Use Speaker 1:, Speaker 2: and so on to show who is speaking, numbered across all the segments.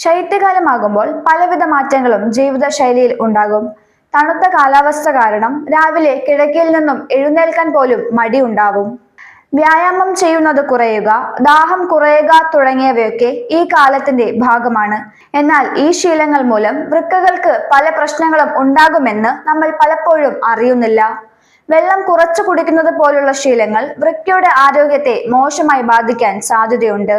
Speaker 1: ശൈത്യകാലമാകുമ്പോൾ പലവിധ മാറ്റങ്ങളും ജീവിതശൈലിയിൽ ഉണ്ടാകും. തണുത്ത കാലാവസ്ഥ കാരണം രാവിലെ കിടക്കയിൽ നിന്നും എഴുന്നേൽക്കാൻ പോലും മടിയുണ്ടാവും. വ്യായാമം ചെയ്യുന്നത് കുറയുക, ദാഹം കുറയുക തുടങ്ങിയവയൊക്കെ ഈ കാലത്തിന്റെ ഭാഗമാണ്. എന്നാൽ ഈ ശീലങ്ങൾ മൂലം വൃക്കകൾക്ക് പല പ്രശ്നങ്ങളും ഉണ്ടാകുമെന്ന് നമ്മൾ പലപ്പോഴും അറിയുന്നില്ല. വെള്ളം കുറച്ചു കുടിക്കുന്നത് പോലുള്ള ശീലങ്ങൾ വൃക്കയുടെ ആരോഗ്യത്തെ മോശമായി ബാധിക്കാൻ സാധ്യതയുണ്ട്.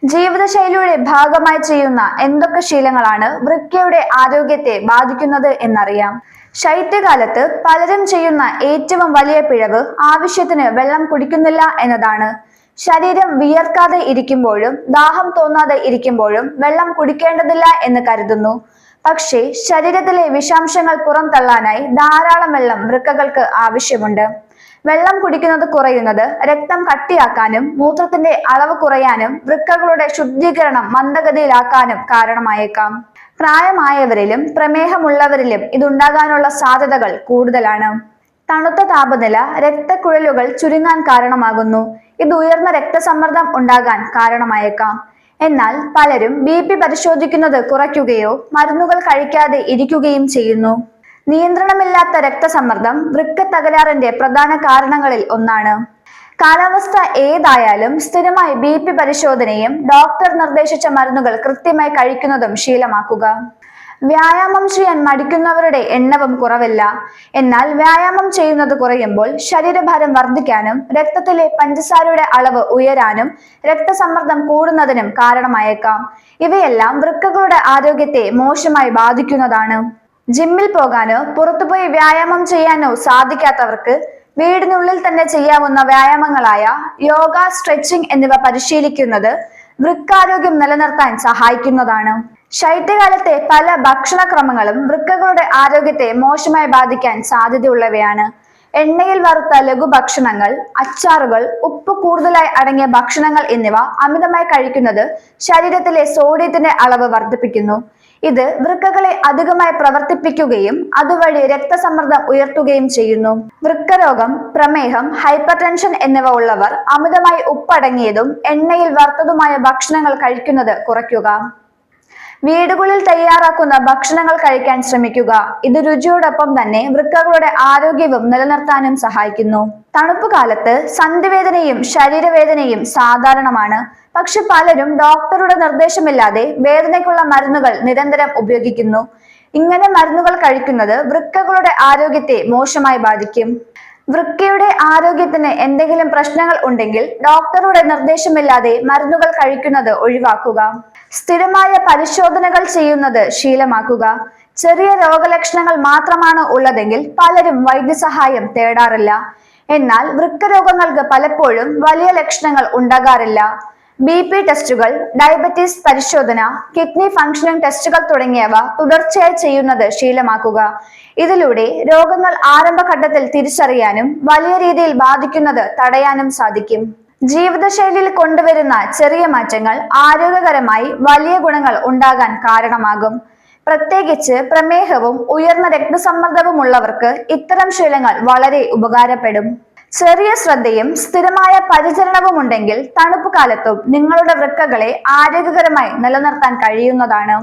Speaker 1: ജീവിതശൈലിയുടെ ഭാഗമായി ചെയ്യുന്ന എന്തൊക്കെ ശീലങ്ങളാണ് വൃക്കയുടെ ആരോഗ്യത്തെ ബാധിക്കുന്നത് എന്നറിയാം. ശൈത്യകാലത്ത് പലരും ചെയ്യുന്ന ഏറ്റവും വലിയ പിഴവ് ആവശ്യത്തിന് വെള്ളം കുടിക്കുന്നില്ല എന്നതാണ്. ശരീരം വിയർക്കാതെ ഇരിക്കുമ്പോഴും ദാഹം തോന്നാതെ ഇരിക്കുമ്പോഴും വെള്ളം കുടിക്കേണ്ടതില്ല എന്ന് കരുതുന്നു. പക്ഷേ ശരീരത്തിലെ വിഷാംശങ്ങൾ പുറന്തള്ളാനായി ധാരാളം വെള്ളം വൃക്കകൾക്ക് ആവശ്യമുണ്ട്. വെള്ളം കുടിക്കുന്നത് കുറയുന്നത് രക്തം കട്ടിയാക്കാനും മൂത്രത്തിന്റെ അളവ് കുറയാനും വൃക്കകളുടെ ശുദ്ധീകരണം മന്ദഗതിയിലാക്കാനും കാരണമായേക്കാം. പ്രായമായവരിലും പ്രമേഹമുള്ളവരിലും ഇതുണ്ടാകാനുള്ള സാധ്യതകൾ കൂടുതലാണ്. തണുത്ത താപനില രക്തക്കുഴലുകൾ ചുരുങ്ങാൻ കാരണമാകുന്നു. ഇത് ഉയർന്ന രക്തസമ്മർദ്ദം ഉണ്ടാകാൻ കാരണമായേക്കാം. എന്നാൽ പലരും BP പരിശോധിക്കുന്നത് കുറയ്ക്കുകയോ മരുന്നുകൾ കഴിക്കാതെ ഇരിക്കുകയും ചെയ്യുന്നു. നിയന്ത്രണമില്ലാത്ത രക്തസമ്മർദ്ദം വൃക്ക തകരാറിന്റെ പ്രധാന കാരണങ്ങളിൽ ഒന്നാണ്. കാലാവസ്ഥ ഏതായാലും സ്ഥിരമായി BP പരിശോധനയും ഡോക്ടർ നിർദ്ദേശിച്ച മരുന്നുകൾ കൃത്യമായി കഴിക്കുന്നതും ശീലമാക്കുക. വ്യായാമം ചെയ്യാൻ മടിക്കുന്നവരുടെ എണ്ണവും കുറവില്ല. എന്നാൽ വ്യായാമം ചെയ്യുന്നത് കുറയുമ്പോൾ ശരീരഭാരം വർദ്ധിക്കാനും രക്തത്തിലെ പഞ്ചസാരയുടെ അളവ് ഉയരാനും രക്തസമ്മർദ്ദം കൂടുന്നതിനും കാരണമായേക്കാം. ഇവയെല്ലാം വൃക്കകളുടെ ആരോഗ്യത്തെ മോശമായി ബാധിക്കുന്നതാണ്. ജിമ്മിൽ പോകാനോ പുറത്തുപോയി വ്യായാമം ചെയ്യാനോ സാധിക്കാത്തവർക്ക് വീടിനുള്ളിൽ തന്നെ ചെയ്യാവുന്ന വ്യായാമങ്ങളായ യോഗ, സ്ട്രെച്ചിങ് എന്നിവ പരിശീലിക്കുന്നത് വൃക്കാരോഗ്യം നിലനിർത്താൻ സഹായിക്കുന്നതാണ്. ശൈത്യകാലത്തെ പല ഭക്ഷണക്രമങ്ങളും വൃക്കകളുടെ ആരോഗ്യത്തെ മോശമായി ബാധിക്കാൻ സാധ്യതയുള്ളവയാണ്. എണ്ണയിൽ വറുത്ത ലഘുഭക്ഷണങ്ങൾ, അച്ചാറുകൾ, ഉപ്പ് കൂടുതലായി അടങ്ങിയ ഭക്ഷണങ്ങൾ എന്നിവ അമിതമായി കഴിക്കുന്നത് ശരീരത്തിലെ സോഡിയത്തിന്റെ അളവ് വർദ്ധിപ്പിക്കുന്നു. ഇത് വൃക്കകളെ അധികമായി പ്രവർത്തിപ്പിക്കുകയും അതുവഴി രക്തസമ്മർദ്ദം ഉയർത്തുകയും ചെയ്യുന്നു. വൃക്കരോഗം, പ്രമേഹം, ഹൈപ്പർ ടെൻഷൻ എന്നിവ ഉള്ളവർ അമിതമായി ഉപ്പടങ്ങിയതും എണ്ണയിൽ വറുത്തതുമായ ഭക്ഷണങ്ങൾ കഴിക്കുന്നത് കുറയ്ക്കുക. വീടുകളിൽ തയ്യാറാക്കുന്ന ഭക്ഷണങ്ങൾ കഴിക്കാൻ ശ്രമിക്കുക. ഇത് രുചിയോടൊപ്പം തന്നെ വൃക്കകളുടെ ആരോഗ്യവും നിലനിർത്താനും സഹായിക്കുന്നു. തണുപ്പ് കാലത്ത് സന്ധിവേദനയും ശരീരവേദനയും സാധാരണമാണ്. പക്ഷെ പലരും ഡോക്ടറുടെ നിർദ്ദേശമില്ലാതെ വേദനയ്ക്കുള്ള മരുന്നുകൾ നിരന്തരം ഉപയോഗിക്കുന്നു. ഇങ്ങനെ മരുന്നുകൾ കഴിക്കുന്നത് വൃക്കകളുടെ ആരോഗ്യത്തെ മോശമായി ബാധിക്കും. വൃക്കയുടെ ആരോഗ്യത്തിന് എന്തെങ്കിലും പ്രശ്നങ്ങൾ ഉണ്ടെങ്കിൽ ഡോക്ടറുടെ നിർദ്ദേശമില്ലാതെ മരുന്നുകൾ കഴിക്കുന്നത് ഒഴിവാക്കുക. സ്ഥിരമായ പരിശോധനകൾ ചെയ്യുന്നത് ശീലമാക്കുക. ചെറിയ രോഗലക്ഷണങ്ങൾ മാത്രമാണ് ഉള്ളതെങ്കിൽ പലരും വൈദ്യസഹായം തേടാറില്ല. എന്നാൽ വൃക്കരോഗങ്ങൾക്ക് പലപ്പോഴും വലിയ ലക്ഷണങ്ങൾ ഉണ്ടാകാറില്ല. BP ടെസ്റ്റുകൾ, ഡയബറ്റീസ് പരിശോധന, കിഡ്നി ഫംഗ്ഷനിങ് ടെസ്റ്റുകൾ തുടങ്ങിയവ തുടർച്ചയായി ചെയ്യുന്നത് ശീലമാക്കുക. ഇതിലൂടെ രോഗങ്ങൾ ആരംഭഘട്ടത്തിൽ തിരിച്ചറിയാനും വലിയ രീതിയിൽ ബാധിക്കുന്നത് തടയാനും സാധിക്കും. ജീവിതശൈലിയിൽ കൊണ്ടുവരുന്ന ചെറിയ മാറ്റങ്ങൾ ആരോഗ്യകരമായി വലിയ ഗുണങ്ങൾ ഉണ്ടാകാൻ കാരണമാകും. പ്രത്യേകിച്ച് പ്രമേഹവും ഉയർന്ന രക്തസമ്മർദ്ദവും ഉള്ളവർക്ക് ഇത്തരം ശീലങ്ങൾ വളരെ ഉപകാരപ്പെടും. ചെറിയ ശ്രദ്ധയും സ്ഥിരമായ പരിചരണവും ഉണ്ടെങ്കിൽ തണുപ്പ് കാലത്തും നിങ്ങളുടെ വൃക്കകളെ ആരോഗ്യകരമായി നിലനിർത്താൻ കഴിയുന്നതാണ്.